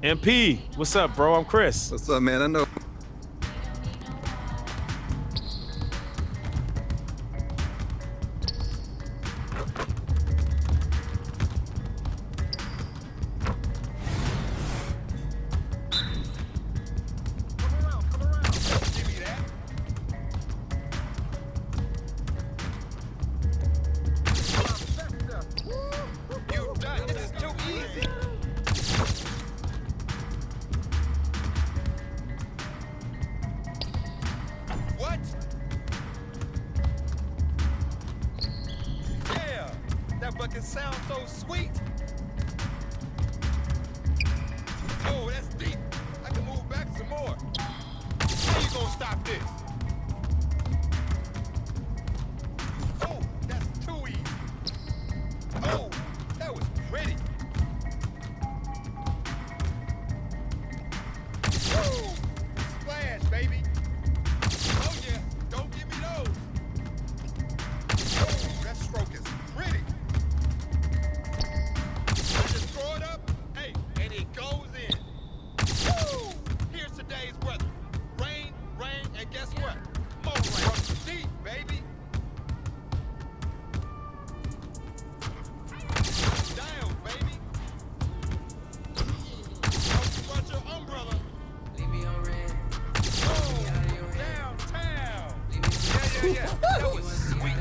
MP, what's up, bro? I'm Chris. What's up, man? I know. Fucking sound so sweet. Oh, that's deep. I can move back some more. How you gonna stop this? Oh, that's too easy. Oh, that was pretty. Woo! Splash, baby. Oh yeah, don't give me those. Oh, that stroke is pretty. Throw it up, hey, and it goes in. Woo! Here's today's weather. Rain, and guess what? More rain. Deep, baby. Down, baby. Don't touch your umbrella. Leave me on red. Oh, downtown. Yeah. That was sweet.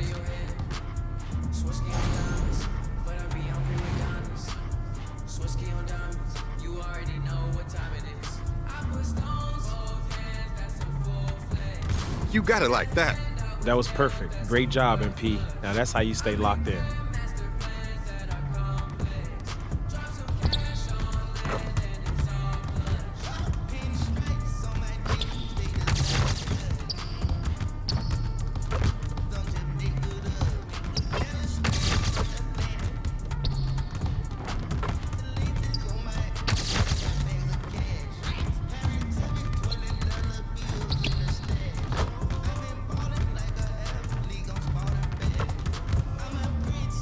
Swisky on diamonds, but I be on prima donnas. Swisky on diamonds, you already know what time it is. I put stones, both hands, that's a full fledged. You got it like that. That was perfect. Great job, MP. Now that's how you stay locked in. Master plans that are complex. Drop some cash on land and it's all plush. Penny stripes on my jeans, they just don't just make good up. Yellow stripes on the land. The laces on my bags of cash. Harry Tubby, $20 bills in the stash. I've been ballin' like a athlete, I'm spotting bad. I'm a prince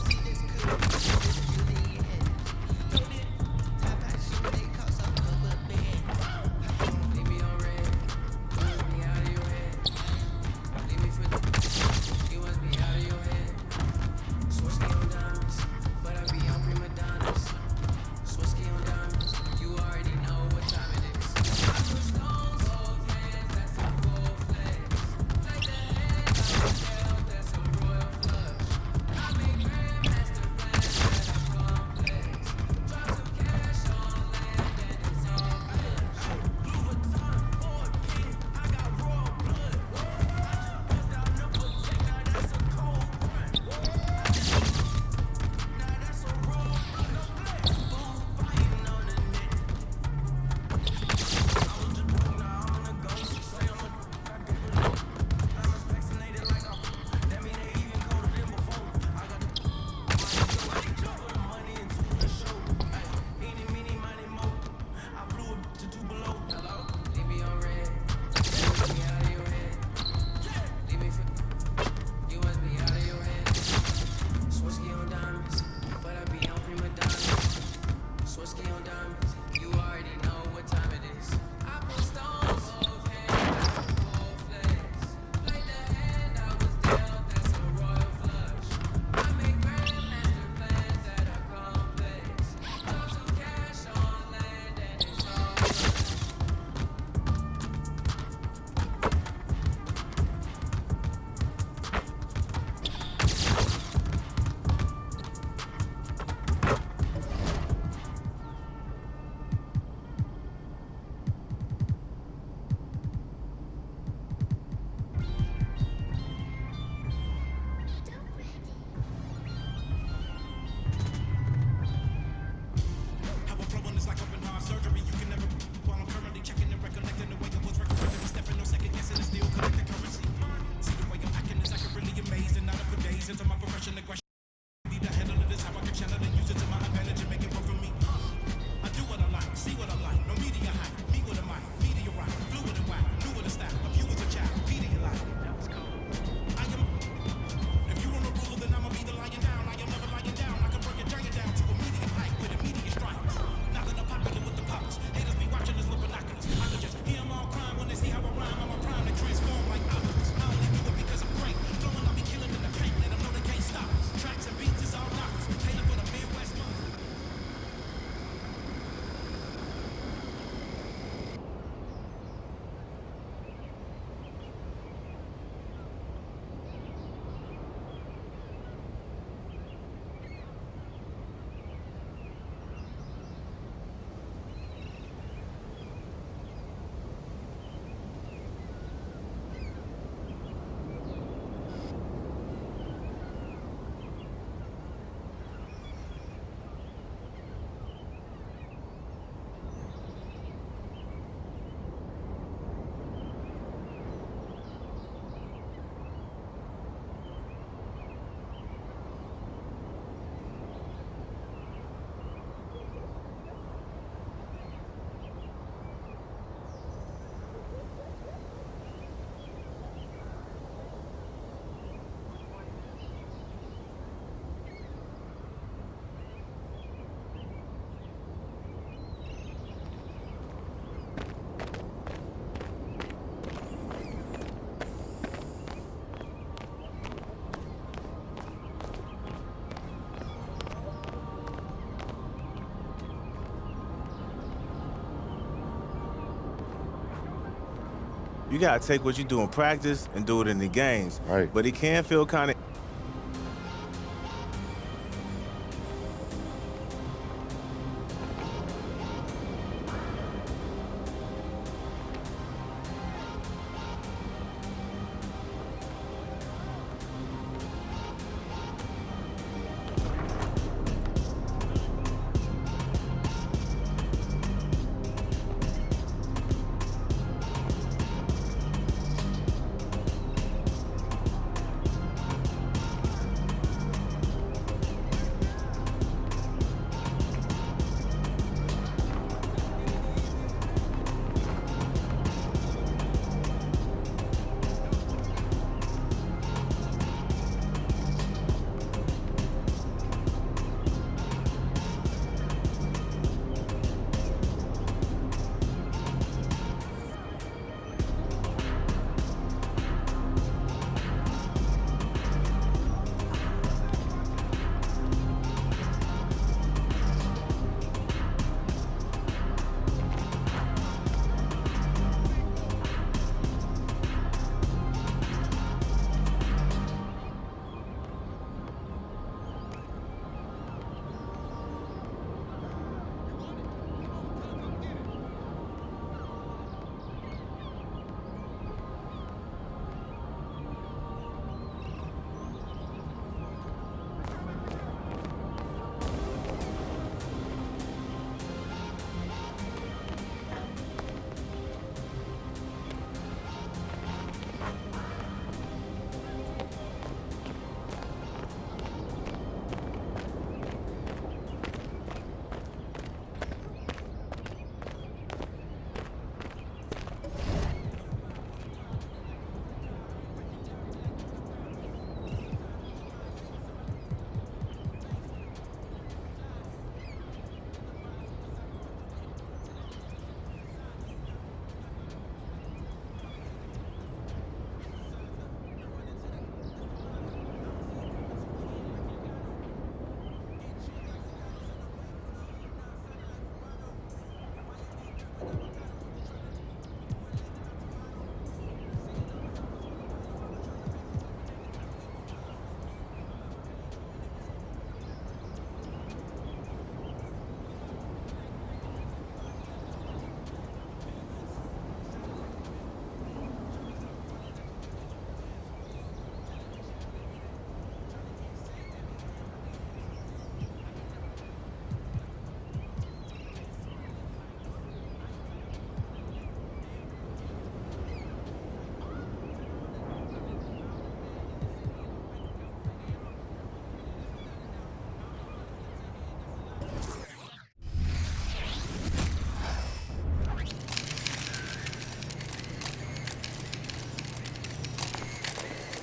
You gotta take what you do in practice and do it in the games. Right. But it can feel kind of.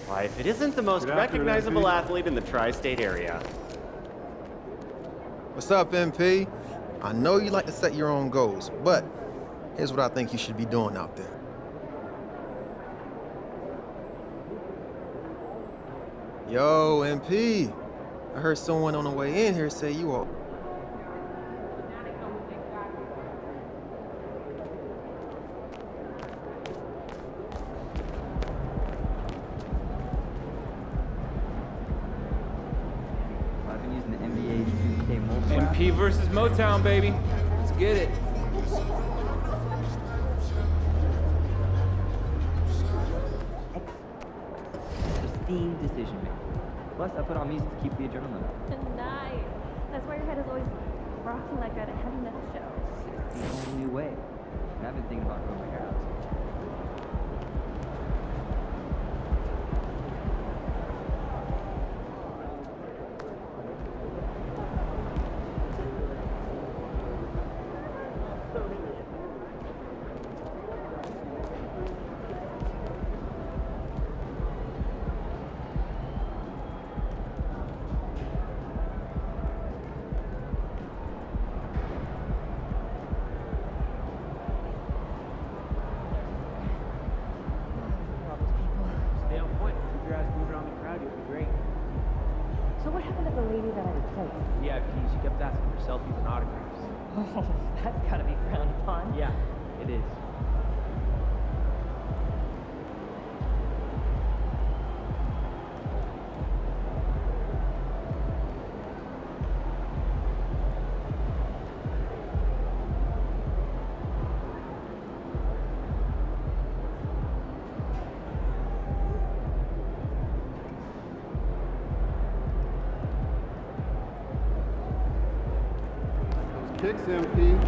Why, if it isn't the most recognizable athlete in the tri-state area. What's up, MP? I know you like to set your own goals, but here's what I think you should be doing out there. Yo, MP. I heard someone on the way in here say you are... MP versus Motown, baby. Let's get it. Pristine decision making. Plus, I put on music to keep the adrenaline up. Nice. That's why your head is always rocking like at a heavy metal show. It's the only way. And I've been thinking about growing my hair out. So what happened to the lady that I replaced? Yeah, she kept asking for selfies and autographs. Oh, that's gotta be frowned upon. Yeah, it is. Kicks MP.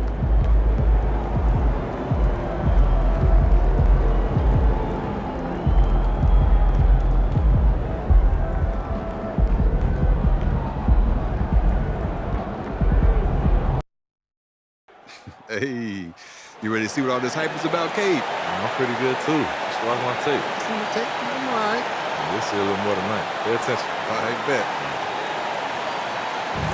Hey, you ready to see what all this hype is about, Cade? I'm pretty good too. Just watch my tape. See the tape? I'm all right. We'll see a little more tonight. Pay attention. All right, bet.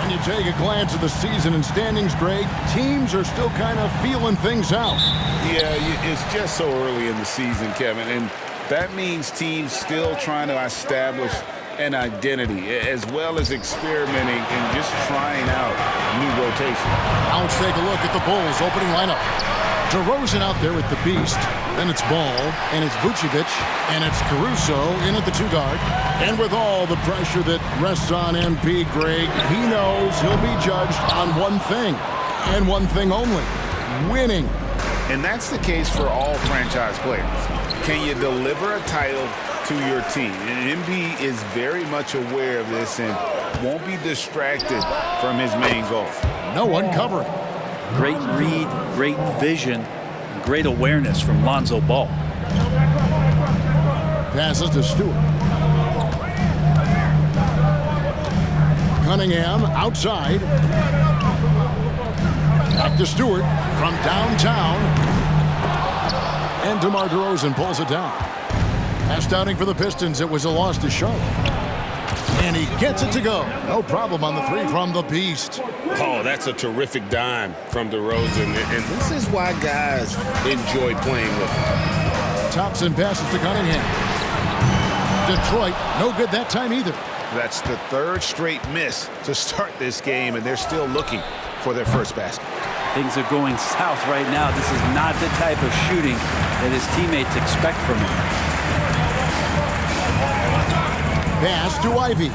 When you take a glance at the season and standings, Greg, teams are still kind of feeling things out. Yeah, it's just so early in the season, Kevin, and that means teams still trying to establish an identity, as well as experimenting and just trying out new rotation. Now let's take a look at the Bulls' opening lineup. DeRozan out there with the Beast. Then it's Ball, and it's Vucevic, and it's Caruso in at the 2-guard. And with all the pressure that rests on MP, Greg, he knows he'll be judged on one thing, and one thing only: winning. And that's the case for all franchise players. Can you deliver a title to your team? And MB is very much aware of this and won't be distracted from his main goal. No one covering. Great read, great vision, and great awareness from Lonzo Ball. Passes to Stewart. Cunningham outside. Back to Stewart from downtown. And DeMar DeRozan pulls it down. Last outing for the Pistons, it was a loss to Charlotte. And he gets it to go. No problem on the 3 from the Beast. Oh, that's a terrific dime from DeRozan. And this is why guys enjoy playing with him. Thompson passes to Cunningham. Detroit, no good that time either. That's the 3rd straight miss to start this game, and they're still looking for their first basket. Things are going south right now. This is not the type of shooting that his teammates expect from him. Pass to Ivy.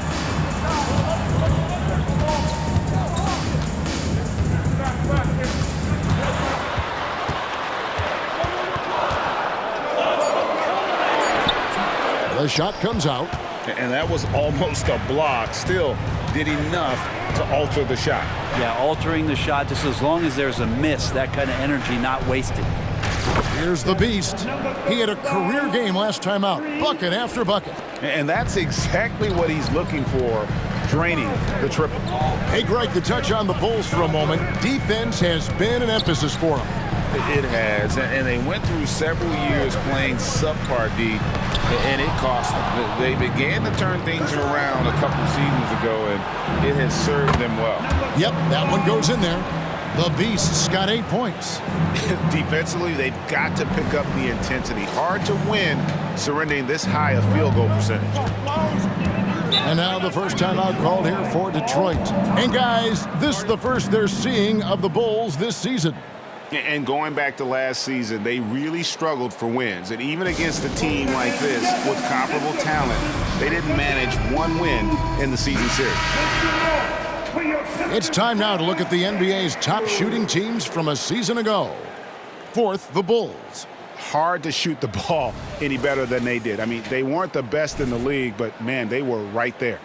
The shot comes out. And that was almost a block. Still did enough to alter the shot. Yeah, altering the shot just as long as there's a miss, that kind of energy not wasted. Here's the Beast. He had a career game last time out, bucket after bucket. And that's exactly what he's looking for, draining the triple. Hey, Greg, to touch on the Bulls for a moment, defense has been an emphasis for them. It has, and they went through several years playing subpar D, and it cost them. They began to turn things around a couple seasons ago, and it has served them well. Yep, that one goes in there. The Beasts got 8 points. Defensively, they've got to pick up the intensity. Hard to win surrendering this high a field goal percentage. And now the first timeout called here for Detroit. And guys, this is the first they're seeing of the Bulls this season. And going back to last season, they really struggled for wins. And even against a team like this with comparable talent, they didn't manage one win in the season series. It's time now to look at the NBA's top shooting teams from a season ago. 4th, the Bulls. Hard to shoot the ball any better than they did. I mean, they weren't the best in the league, but, man, they were right there.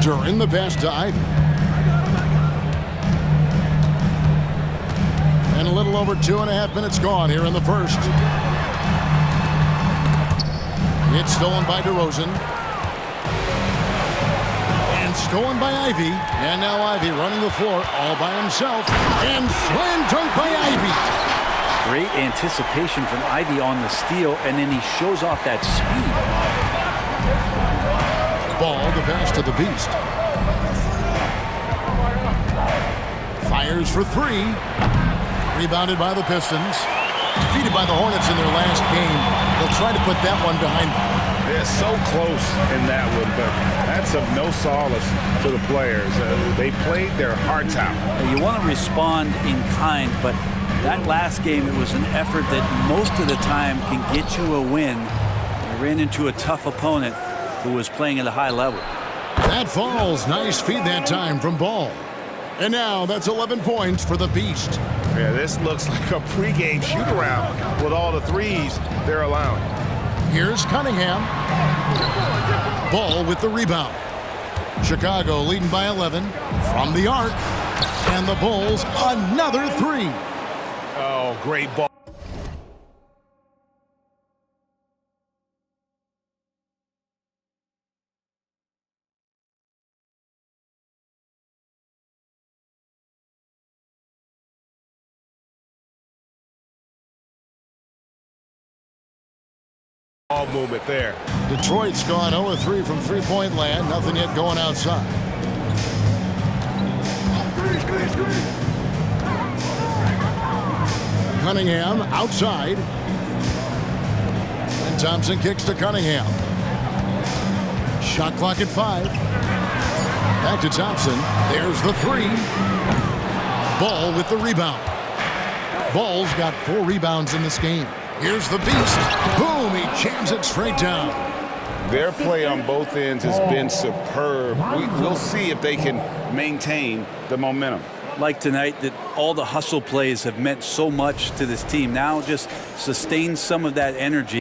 During the pass to Ivy. And a little over 2.5 minutes gone here in the first. It's stolen by DeRozan. And stolen by Ivy. And now Ivy running the floor all by himself. And slam dunk by Ivy. Great anticipation from Ivy on the steal, and then he shows off that speed. Ball, the pass to the Beast. Fires for three. Rebounded by the Pistons. Defeated by the Hornets in their last game. They'll try to put that one behind them. They're so close in that one, but that's of no solace to the players. They played their hearts out. You want to respond in kind, but that last game, it was an effort that most of the time can get you a win. You ran into a tough opponent who was playing at a high level. That falls. Nice feed that time from Ball. And now that's 11 points for the Beast. Yeah, this looks like a pregame shoot-around with all the threes they're allowing. Here's Cunningham. Ball with the rebound. Chicago leading by 11 from the arc. And the Bulls another three. Oh, great ball. Ball movement there. Detroit's gone 0-3 from three-point land. Nothing yet going outside. Cunningham outside. And Thompson kicks to Cunningham. Shot clock at 5. Back to Thompson. There's the three. Ball with the rebound. Ball's got 4 rebounds in this game. Here's the Beast. Boom, he jams it straight down. Their play on both ends has been superb. We'll see if they can maintain the momentum. Like tonight, that all the hustle plays have meant so much to this team. Now just sustain some of that energy.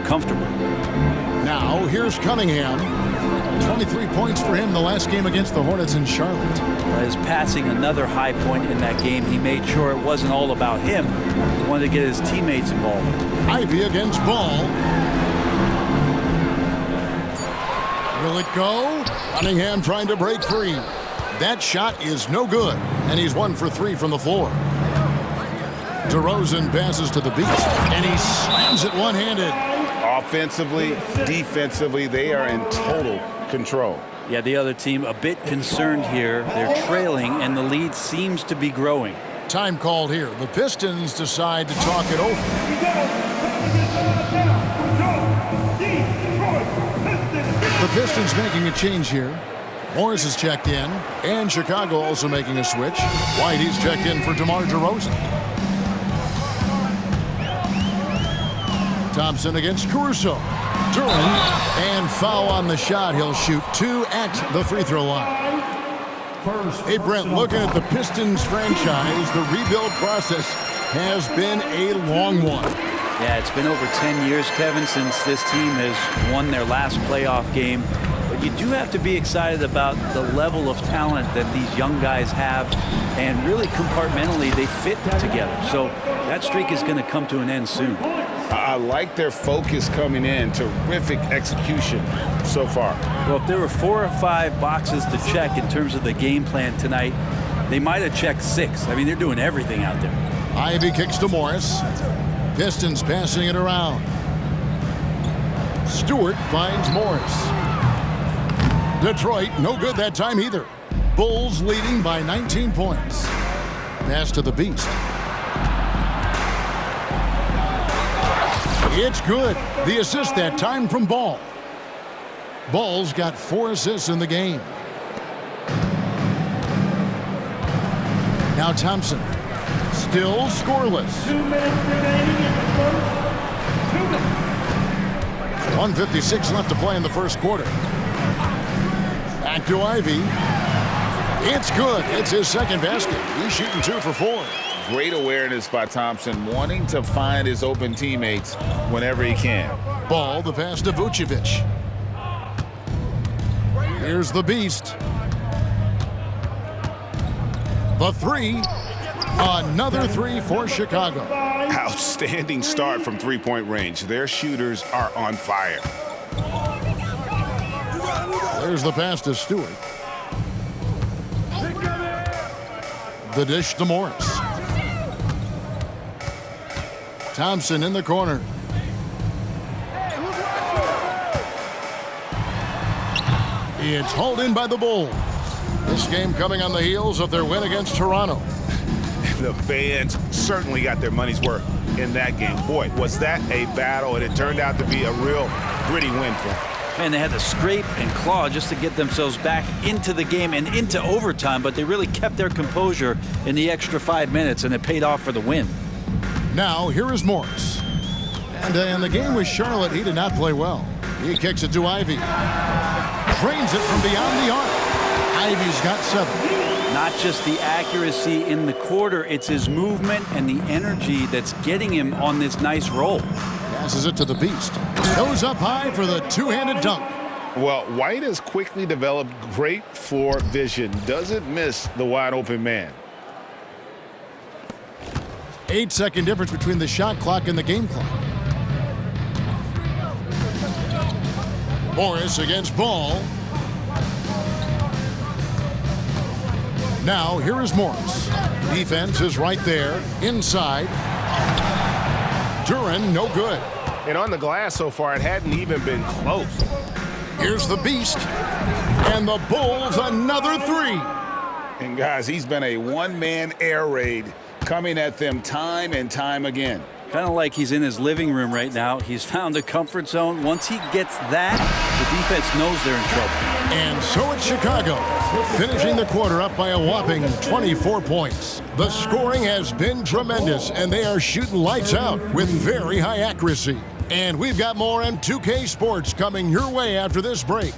Comfortable. Now here's Cunningham. 23 points for him the last game against the Hornets in Charlotte. As passing another high point in that game, he made sure it wasn't all about him. He wanted to get his teammates involved. Ivy against Ball. Will it go? Cunningham trying to break free. That shot is no good, and he's 1 for 3 from the floor. DeRozan passes to the Beast, and he slams it one-handed. Offensively, defensively, they are in total control. Yeah, the other team a bit concerned here. They're trailing, and the lead seems to be growing. Time called here. The Pistons decide to talk it over. The Pistons making a change here. Morris is checked in, and Chicago also making a switch. Whitey's checked in for DeMar DeRozan. Thompson against Caruso. Duran, and foul on the shot. He'll shoot 2 at the free throw line. Hey, Brent, looking at the Pistons franchise, the rebuild process has been a long one. Yeah, it's been over 10 years, Kevin, since this team has won their last playoff game. But you do have to be excited about the level of talent that these young guys have, and really compartmentally they fit together. So that streak is going to come to an end soon. I like their focus coming in. Terrific execution so far. Well, if there were 4 or 5 boxes to check in terms of the game plan tonight, they might have checked 6. I mean, they're doing everything out there. Ivy kicks to Morris. Pistons passing it around. Stewart finds Morris. Detroit, no good that time either. Bulls leading by 19 points. Pass to the Beast. It's good. The assist that time from Ball. Ball's got 4 assists in the game. Now Thompson. Still scoreless. 2 minutes remaining in the first. 2 minutes. 1:56 left to play in the first quarter. Back to Ivy. It's good. It's his second basket. He's shooting 2 for 4. Great awareness by Thompson, wanting to find his open teammates whenever he can. Ball, the pass to Vucevic. Here's the Beast. The 3. Another 3 for Chicago. Outstanding start from three-point range. Their shooters are on fire. There's the pass to Stewart. The dish to Morris. Thompson in the corner. It's hauled in by the Bulls. This game coming on the heels of their win against Toronto. The fans certainly got their money's worth in that game. Boy, was that a battle, and it turned out to be a real gritty win for them. Man, they had to scrape and claw just to get themselves back into the game and into overtime, but they really kept their composure in the extra 5 minutes, and it paid off for the win. Now, here is Morris. And in the game with Charlotte, he did not play well. He kicks it to Ivy. Drains it from beyond the arc. Ivy's got 7. Not just the accuracy in the quarter, it's his movement and the energy that's getting him on this nice roll. Passes it to the Beast. Goes up high for the two-handed dunk. Well, White has quickly developed great floor vision. Doesn't miss the wide-open man. 8-second difference between the shot clock and the game clock. Morris against Ball. Now, here is Morris. Defense is right there, inside. Duran, no good. And on the glass so far, it hadn't even been close. Here's the Beast. And the Bulls, another 3. And guys, he's been a one-man air raid coming at them time and time again. Kind of like he's in his living room right now. He's found a comfort zone. Once he gets that, the defense knows they're in trouble. And so it's Chicago, finishing the quarter up by a whopping 24 points. The scoring has been tremendous, and they are shooting lights out with very high accuracy. And we've got more on 2K Sports coming your way after this break.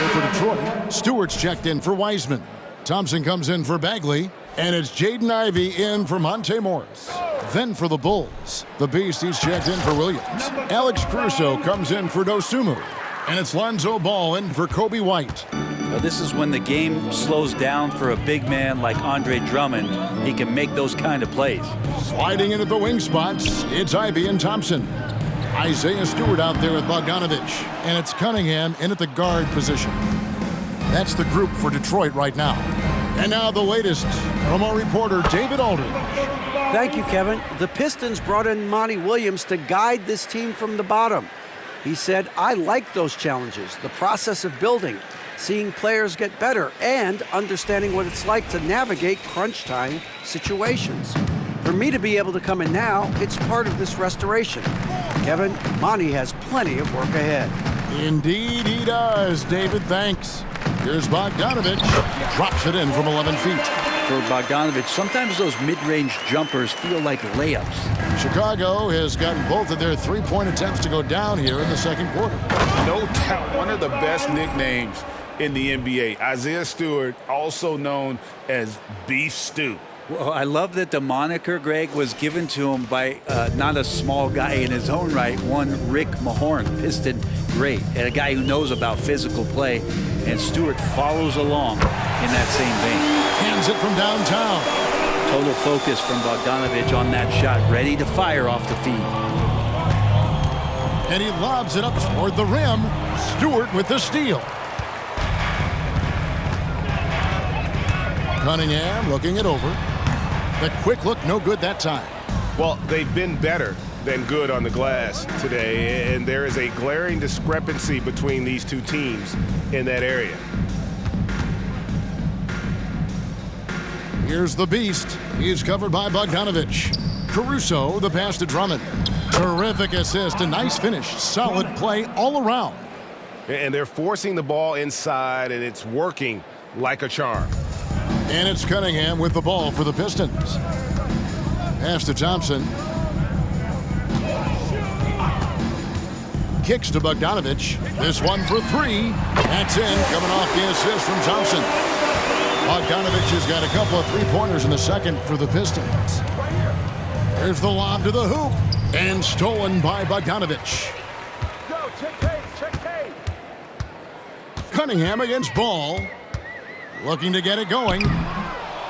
For Detroit, Stewart's checked in for Wiseman. Thompson comes in for Bagley, and it's Jaden Ivey in for Monte Morris. Then for the Bulls, the Beast, he's checked in for Williams. Alex Caruso comes in for Dosunmu, and it's Lonzo Ball in for Kobe White. Now, this is when the game slows down for a big man like Andre Drummond. He can make those kind of plays. Sliding into the wing spots, it's Ivey and Thompson. Isaiah Stewart out there with Bogdanovich. And it's Cunningham in at the guard position. That's the group for Detroit right now. And now the latest from our reporter, David Aldridge. Thank you, Kevin. The Pistons brought in Monty Williams to guide this team from the bottom. He said, I like those challenges, the process of building, seeing players get better, and understanding what it's like to navigate crunch time situations. For me to be able to come in now, it's part of this restoration. Kevin, Monty has plenty of work ahead. Indeed he does, David. Thanks. Here's Bogdanovich. Drops it in from 11 feet. For Bogdanovich, sometimes those mid-range jumpers feel like layups. Chicago has gotten both of their three-point attempts to go down here in the second quarter. No doubt one of the best nicknames in the NBA. Isaiah Stewart, also known as Beef Stew. Well, I love that the moniker, Greg, was given to him by not a small guy in his own right, one Rick Mahorn, Piston great, and a guy who knows about physical play, and Stewart follows along in that same vein. Hands it from downtown. Total focus from Bogdanovich on that shot, ready to fire off the feed. And he lobs it up toward the rim. Stewart with the steal. Cunningham looking it over. The quick look, no good that time. Well, they've been better than good on the glass today, and there is a glaring discrepancy between these two teams in that area. Here's the beast. He's covered by Bogdanovich. Caruso, the pass to Drummond. Terrific assist, a nice finish. Solid play all around. And they're forcing the ball inside, and it's working like a charm. And it's Cunningham with the ball for the Pistons. Pass to Thompson. Kicks to Bogdanovich. This one for three. That's in, coming off the assist from Thompson. Bogdanovich has got a couple of three-pointers in the second for the Pistons. There's the lob to the hoop. And stolen by Bogdanovich. Go, check K. Cunningham against Ball. Looking to get it going.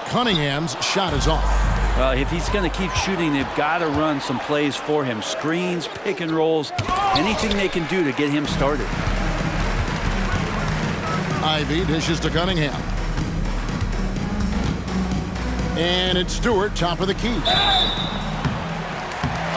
Cunningham's shot is off. Well, if he's going to keep shooting, they've got to run some plays for him. Screens, pick and rolls, anything they can do to get him started. Ivy dishes to Cunningham. And it's Stewart, top of the key.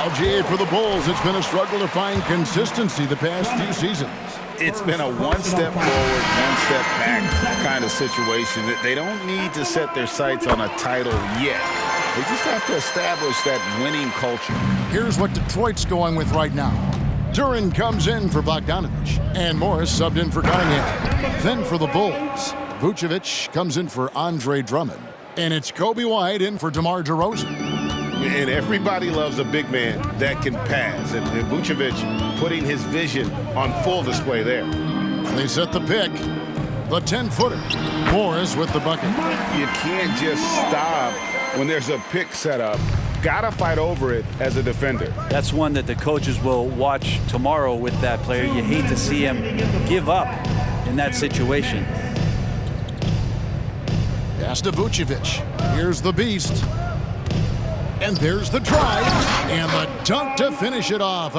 LGA for the Bulls. It's been a struggle to find consistency the past few seasons. It's been a one-step forward, one-step back kind of situation. They don't need to set their sights on a title yet. They just have to establish that winning culture. Here's what Detroit's going with right now. Duran comes in for Bogdanovich, and Morris subbed in for Cunningham. Then for the Bulls, Vucevic comes in for Andre Drummond, and it's Kobe White in for DeMar DeRozan. And everybody loves a big man that can pass. And Vucevic putting his vision on full display there. They set the pick. The 10-footer. Morris with the bucket. You can't just stop when there's a pick set up. Gotta fight over it as a defender. That's one that the coaches will watch tomorrow with that player. You hate to see him give up in that situation. Pass to Vucevic. Here's the beast. And there's the drive, and the dunk to finish it off.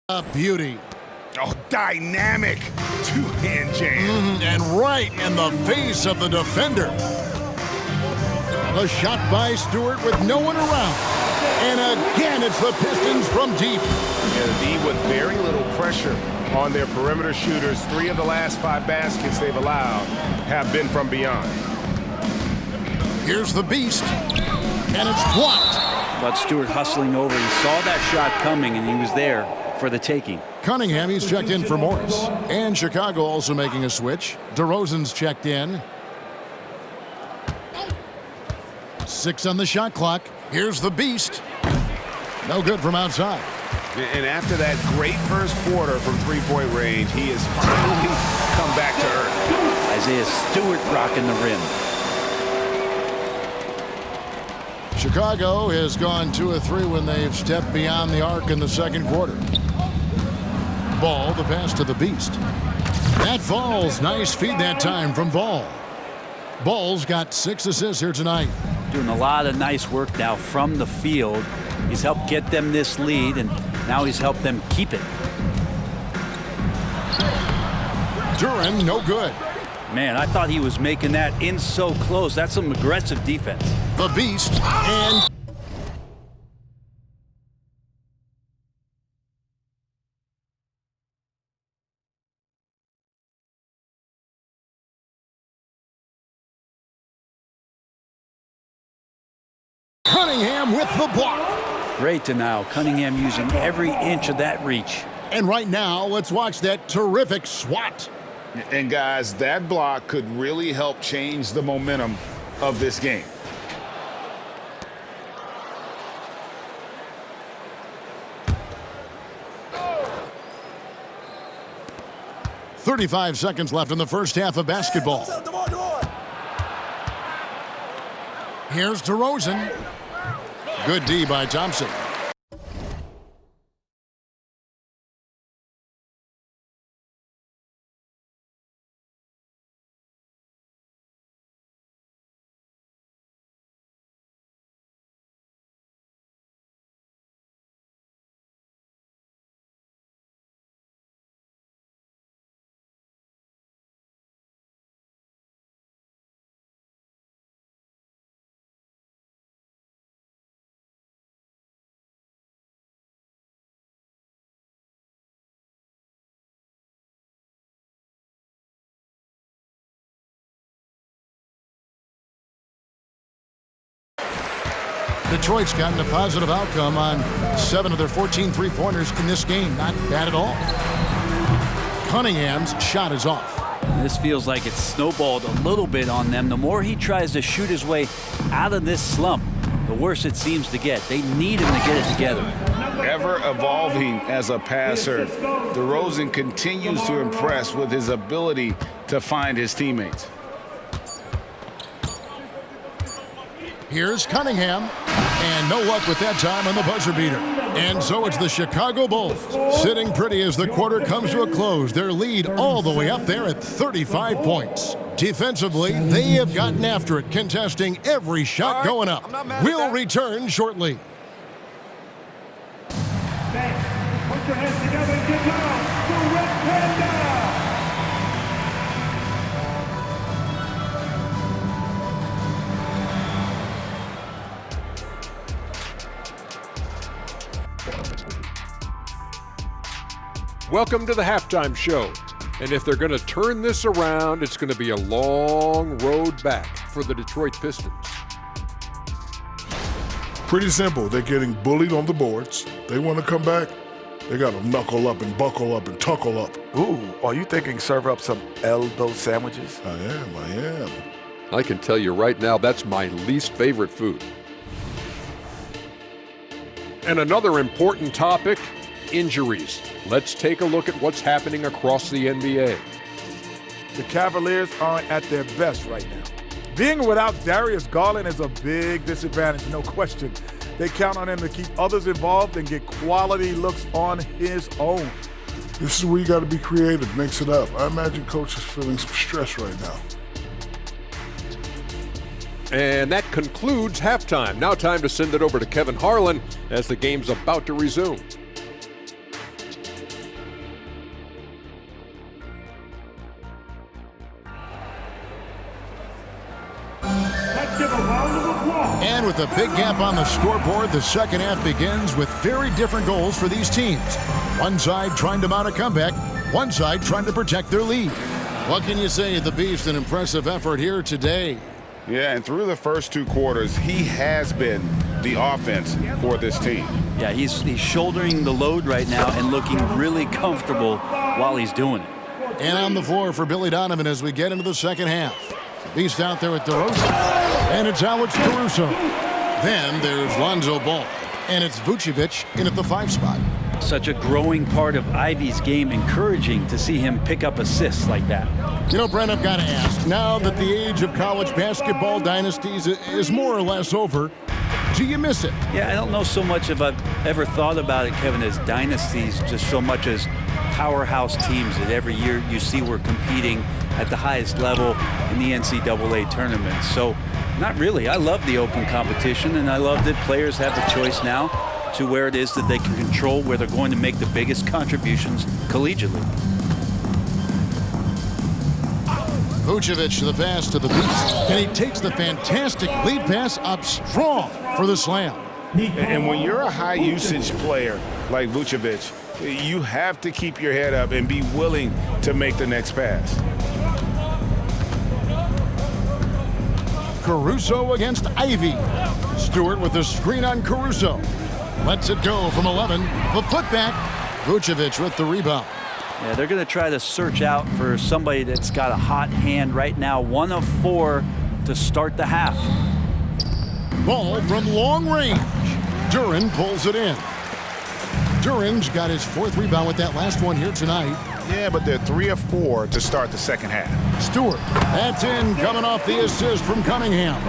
A beauty. Oh, dynamic two-hand jam. And right in the face of the defender. The shot by Stewart with no one around. And again, it's the Pistons from deep. Yeah, the D with very little pressure on their perimeter shooters. 3 of the last 5 baskets they've allowed have been from beyond. Here's the beast. And it's blocked. But Stewart hustling over. He saw that shot coming, and he was there for the taking. Cunningham, he's checked in for Morris. And Chicago also making a switch. DeRozan's checked in. 6 on the shot clock. Here's the beast. No good from outside. And after that great first quarter from three-point range, he has finally come back to earth. Isaiah Stewart rocking the rim. Chicago has gone 2 of 3 when they've stepped beyond the arc in the second quarter. Ball, the pass to the Beast. That falls. Nice feed that time from Ball. Ball's got 6 assists here tonight. Doing a lot of nice work now from the field. He's helped get them this lead, and now he's helped them keep it. Duren, no good. Man, I thought he was making that in so close. That's some aggressive defense. The Beast and... Cunningham with the block. Great denial. Cunningham using every inch of that reach. And right now, let's watch that terrific swat. And guys, that block could really help change the momentum of this game. .35 seconds left in the first half of basketball. Here's DeRozan. Good D by Thompson. Detroit's gotten a positive outcome on 7 of their 14 three-pointers in this game. Not bad at all. Cunningham's shot is off. This feels like it's snowballed a little bit on them. The more he tries to shoot his way out of this slump, the worse it seems to get. They need him to get it together. Ever evolving as a passer, DeRozan continues to impress with his ability to find his teammates. Here's Cunningham, and no luck with that time on the buzzer beater. And so it's the Chicago Bulls sitting pretty as the quarter comes to a close. Their lead all the way up there at 35 points. Defensively, they have gotten after it, contesting every shot going up. We'll return shortly. Thanks. Put your hands together and get down for Red Panda. Welcome to the halftime show. And if they're going to turn this around, it's going to be a long road back for the Detroit Pistons. Pretty simple. They're getting bullied on the boards. They want to come back. They got to knuckle up and buckle up and tuckle up. Ooh, are you thinking serve up some elbow sandwiches? I am. I can tell you right now, that's my least favorite food. And another important topic, injuries. Let's take a look at what's happening across the NBA. The Cavaliers aren't at their best right now. Being without Darius Garland is a big disadvantage, no question. They count on him to keep others involved and get quality looks on his own. This is where you got to be creative, mix it up. I imagine Coach is feeling some stress right now. And that concludes halftime. Now time to send it over to Kevin Harlan as the game's about to resume. And with a big gap on the scoreboard, the second half begins with very different goals for these teams. One side trying to mount a comeback, one side trying to protect their lead. What can you say of the Beast? An impressive effort here today. Yeah, and through the first 2 quarters, he has been the offense for this team. Yeah, he's shouldering the load right now and looking really comfortable while he's doing it. And on the floor for Billy Donovan as we get into the second half. Beast out there with DeRozan. And it's Alex Caruso. Then there's Lonzo Ball. And it's Vucevic in at the 5 spot. Such a growing part of Ivy's game, encouraging to see him pick up assists like that. You know, Brent, I've got to ask, now that the age of college basketball dynasties is more or less over, do you miss it? Yeah, I don't know so much if I've ever thought about it, Kevin, as dynasties, just so much as powerhouse teams that every year you see we're competing at the highest level in the NCAA tournament. So, not really. I love the open competition, and I love that players have the choice now to where it is that they can control where they're going to make the biggest contributions collegiately. Vucevic to the pass to the Beast, and he takes the fantastic lead pass up strong for the slam. And when you're a high-usage player like Vucevic, you have to keep your head up and be willing to make the next pass. Caruso against Ivy. Stewart with the screen on Caruso. Lets it go from 11. The putback. Vucevic with the rebound. Yeah, they're going to try to search out for somebody that's got a hot hand right now. 1 of 4 to start the half. Ball from long range. Duren pulls it in. Duren's got his 4th rebound with that last one here tonight. Yeah, but they're 3 of 4 to start the second half. Stewart, that's in, coming off the assist from Cunningham.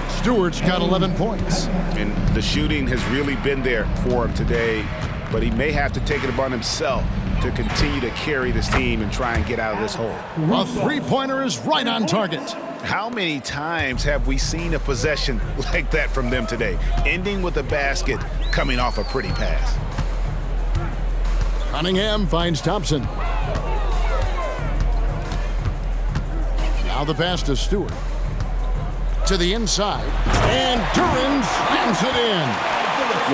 Stewart's got 11 points. And the shooting has really been there for him today, but he may have to take it upon himself to continue to carry this team and try and get out of this hole. A 3-pointer is right on target. How many times have we seen a possession like that from them today, ending with a basket coming off a pretty pass? Cunningham finds Thompson. Now the pass to Stewart. To the inside, and Duren slams it in.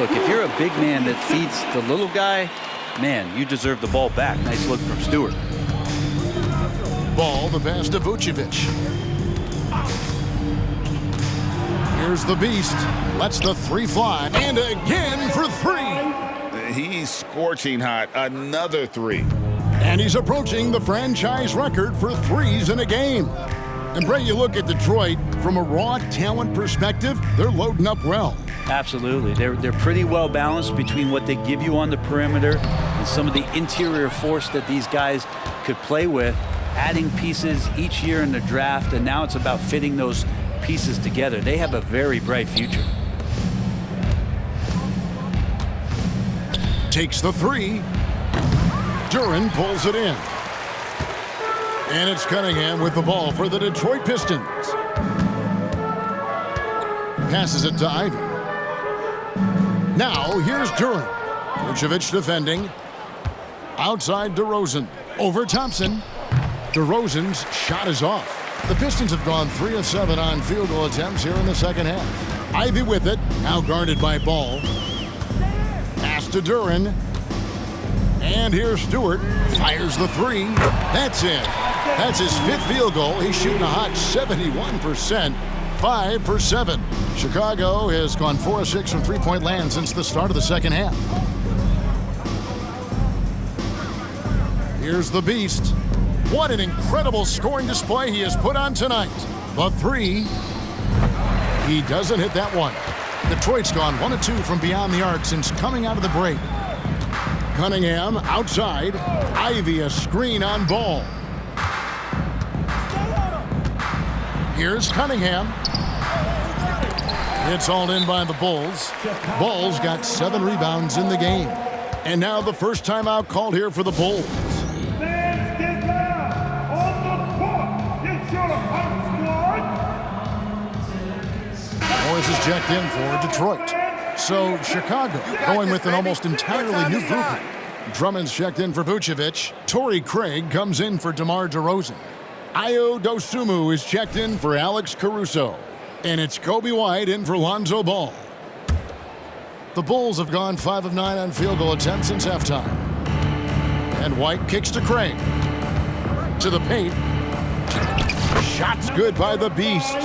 Look, if you're a big man that feeds the little guy, man, you deserve the ball back. Nice look from Stewart. Ball, the pass to Vucevic. Here's the Beast. Lets the 3 fly, and again for 3. He's scorching hot. Another 3. And he's approaching the franchise record for 3s in a game. And Brett, you look at Detroit from a raw talent perspective, they're loading up well. Absolutely. They're pretty well balanced between what they give you on the perimeter and some of the interior force that these guys could play with, adding pieces each year in the draft, and now it's about fitting those pieces together. They have a very bright future. Takes the 3. Duren pulls it in. And it's Cunningham with the ball for the Detroit Pistons. Passes it to Ivy. Now here's Duren. Vucevic defending. Outside DeRozan. Over Thompson. DeRozan's shot is off. The Pistons have gone 3 of 7 on field goal attempts here in the second half. Ivy with it. Now guarded by Ball. Pass to Duren. And here's Stewart. Fires the 3. That's it. That's his 5th field goal. He's shooting a hot 71%. 5 for 7. Chicago has gone 4 of 6 from 3-point land since the start of the second half. Here's the Beast. What an incredible scoring display he has put on tonight. The 3. He doesn't hit that one. Detroit's gone 1 of 2 from beyond the arc since coming out of the break. Cunningham outside. Ivy a screen on Ball. Here's Cunningham. It's all in by the Bulls. Bulls got 7 rebounds in the game. And now the first timeout called here for the Bulls. Fans, get down on the court. It's your home squad. Morris is checked in for Detroit. So Chicago going with an almost entirely new grouping. Drummond's checked in for Vucevic. Torrey Craig comes in for DeMar DeRozan. Ayo Dosunmu is checked in for Alex Caruso. And it's Kobe White in for Lonzo Ball. The Bulls have gone 5 of 9 on field goal attempts since halftime. And White kicks to Craig. To the paint. Shots good by the Beast.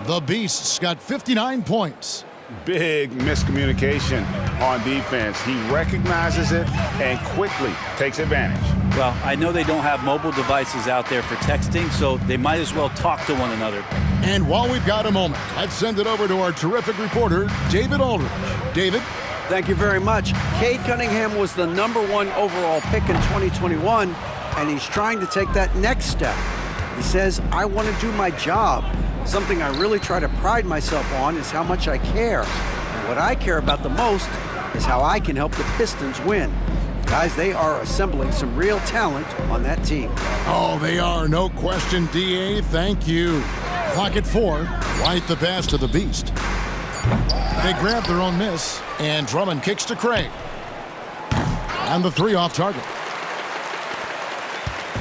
The Beast's got 59 points. Big miscommunication on defense. He recognizes it and quickly takes advantage. Well, I know they don't have mobile devices out there for texting, so they might as well talk to one another. And while we've got a moment, let's send it over to our terrific reporter, David Aldridge. David? Thank you very much. Cade Cunningham was the #1 overall pick in 2021, and he's trying to take that next step. He says, I want to do my job. Something I really try to pride myself on is how much I care. And what I care about the most is how I can help the Pistons win. Guys, they are assembling some real talent on that team. Oh, they are, no question, D.A. Thank you. Clock at 4, White the pass to the Beast. They grab their own miss, and Drummond kicks to Craig. And the 3 off target.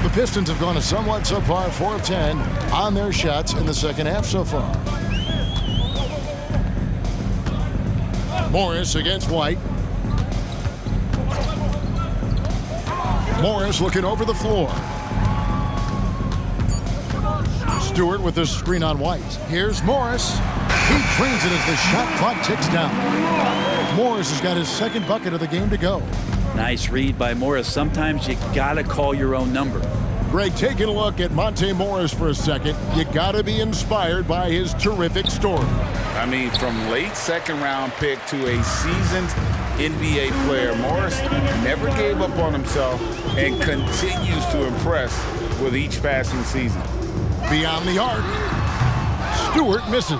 The Pistons have gone a somewhat subpar 4 of 10 on their shots in the second half so far. Morris against White. Morris looking over the floor. Stewart with the screen on White. Here's Morris. He drains it as the shot clock ticks down. Morris has got his second bucket of the game to go. Nice read by Morris. Sometimes you gotta call your own number. Greg, taking a look at Monte Morris for a second, you gotta be inspired by his terrific story. I mean, from late second-round pick to a seasoned NBA player, Morris never gave up on himself and continues to impress with each passing season. Beyond the arc, Stewart misses.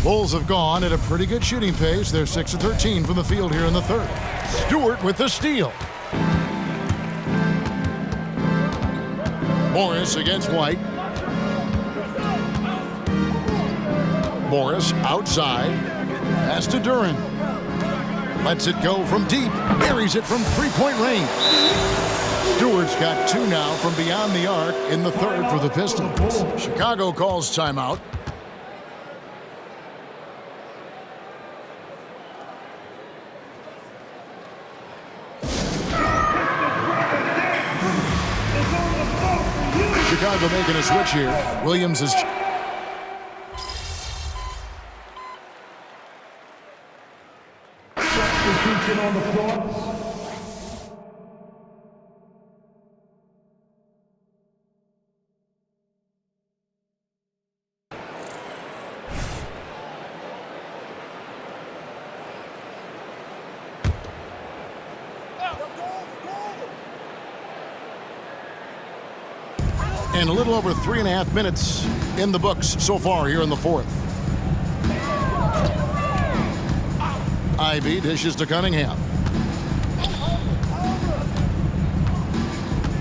Bulls have gone at a pretty good shooting pace. They're 6 of 13 from the field here in the third. Stewart with the steal. Morris against White. Morris outside. Pass to Duren. Lets it go from deep. Buries it from three-point range. Stewart's got 2 now from beyond the arc in the third for the Pistons. Chicago calls timeout. Chicago making a switch here. Williams is... Substitution on the floor. And a little over 3.5 minutes in the books so far here in the fourth. Ivy dishes to Cunningham.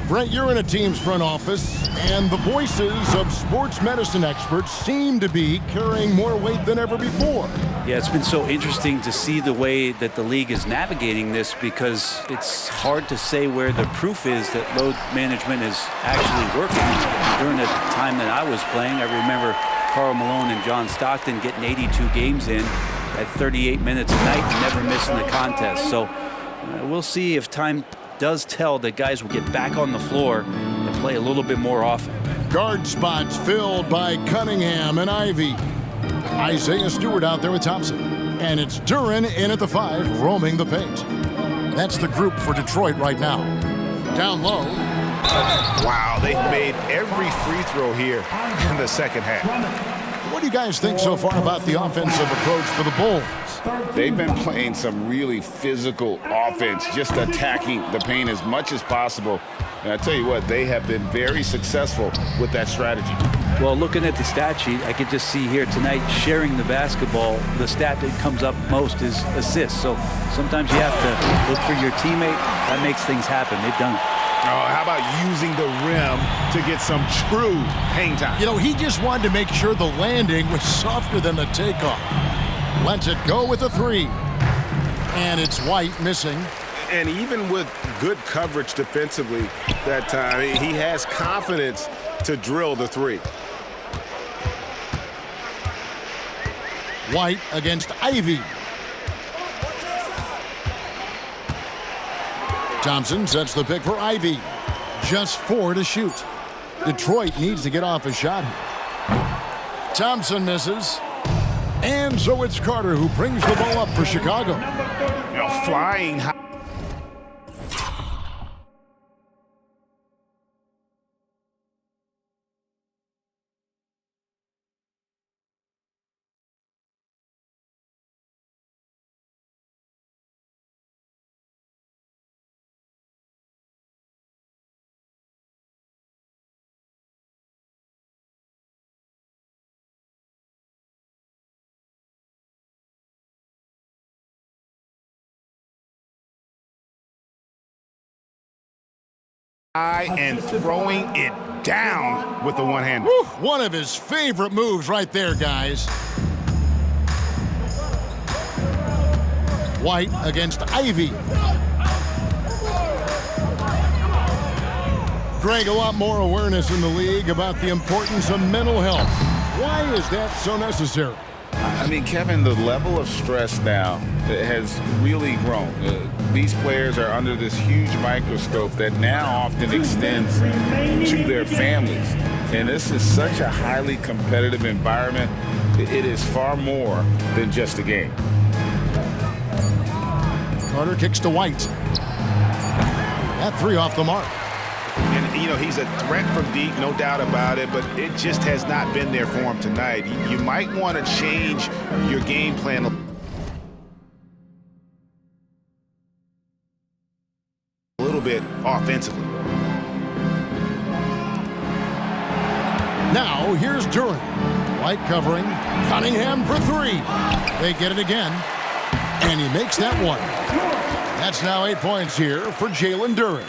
Brent, you're in a team's front office, and the voices of sports medicine experts seem to be carrying more weight than ever before. Yeah, it's been so interesting to see the way that the league is navigating this, because it's hard to say where the proof is that load management is actually working. During the time that I was playing, I remember Karl Malone and John Stockton getting 82 games in at 38 minutes a night and never missing the contest. So we'll see if time does tell that guys will get back on the floor and play a little bit more often. Guard spots filled by Cunningham and Ivy. Isaiah Stewart out there with Thompson. And it's Duren in at the 5, roaming the paint. That's the group for Detroit right now. Down low. Wow, they've made every free throw here in the second half. What do you guys think so far about the offensive approach for the Bulls? They've been playing some really physical offense, just attacking the paint as much as possible. And I tell you what, they have been very successful with that strategy. Well, looking at the stat sheet, I could just see here tonight, sharing the basketball, the stat that comes up most is assists. So sometimes you have to look for your teammate. That makes things happen. They've done it. Oh, how about using the rim to get some true hang time? You know, he just wanted to make sure the landing was softer than the takeoff. Lets it go with a 3. And it's White missing. And even with good coverage defensively that time, he has confidence to drill the 3. White against Ivy. Thompson sets the pick for Ivy. Just 4 to shoot. Detroit needs to get off a shot here. Thompson misses. And so it's Carter who brings the ball up for Chicago. You know, flying high. And throwing it down with the one-hander. One of his favorite moves right there, guys. White against Ivy. Greg, a lot more awareness in the league about the importance of mental health. Why is that so necessary? I mean, Kevin, the level of stress now has really grown. These players are under this huge microscope that now often extends to their families. And this is such a highly competitive environment. It is far more than just a game. Carter kicks to White. That three off the mark. And, you know, he's a threat from deep, no doubt about it, but it just has not been there for him tonight. You might want to change your game plan a little bit offensively. Now, here's Duren. White covering. Cunningham for three. They get it again. And he makes that one. That's now 8 points here for Jalen Duren.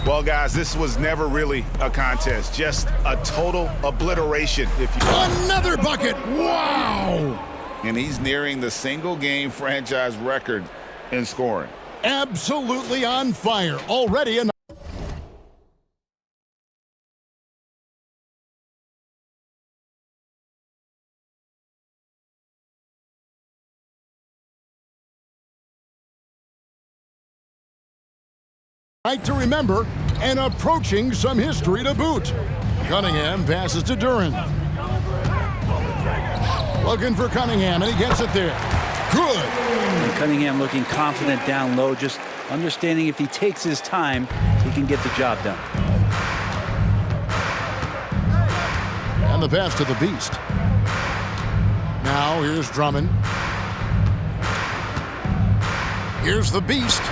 Well, guys, this was never really a contest. Just a total obliteration, if you will. Another bucket. Wow. And he's nearing the single-game franchise record in scoring. Absolutely on fire. Already in. Right to remember, and approaching some history to boot. Cunningham passes to Duren. Looking for Cunningham, and he gets it there. Good. And Cunningham looking confident down low, just understanding if he takes his time, he can get the job done. And the pass to the Beast. Now here's Drummond. Here's the Beast.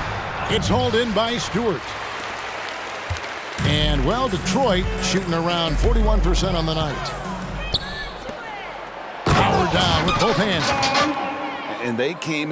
It's hauled in by Stewart. And, well, Detroit shooting around 41% on the night. Power down with both hands. And they came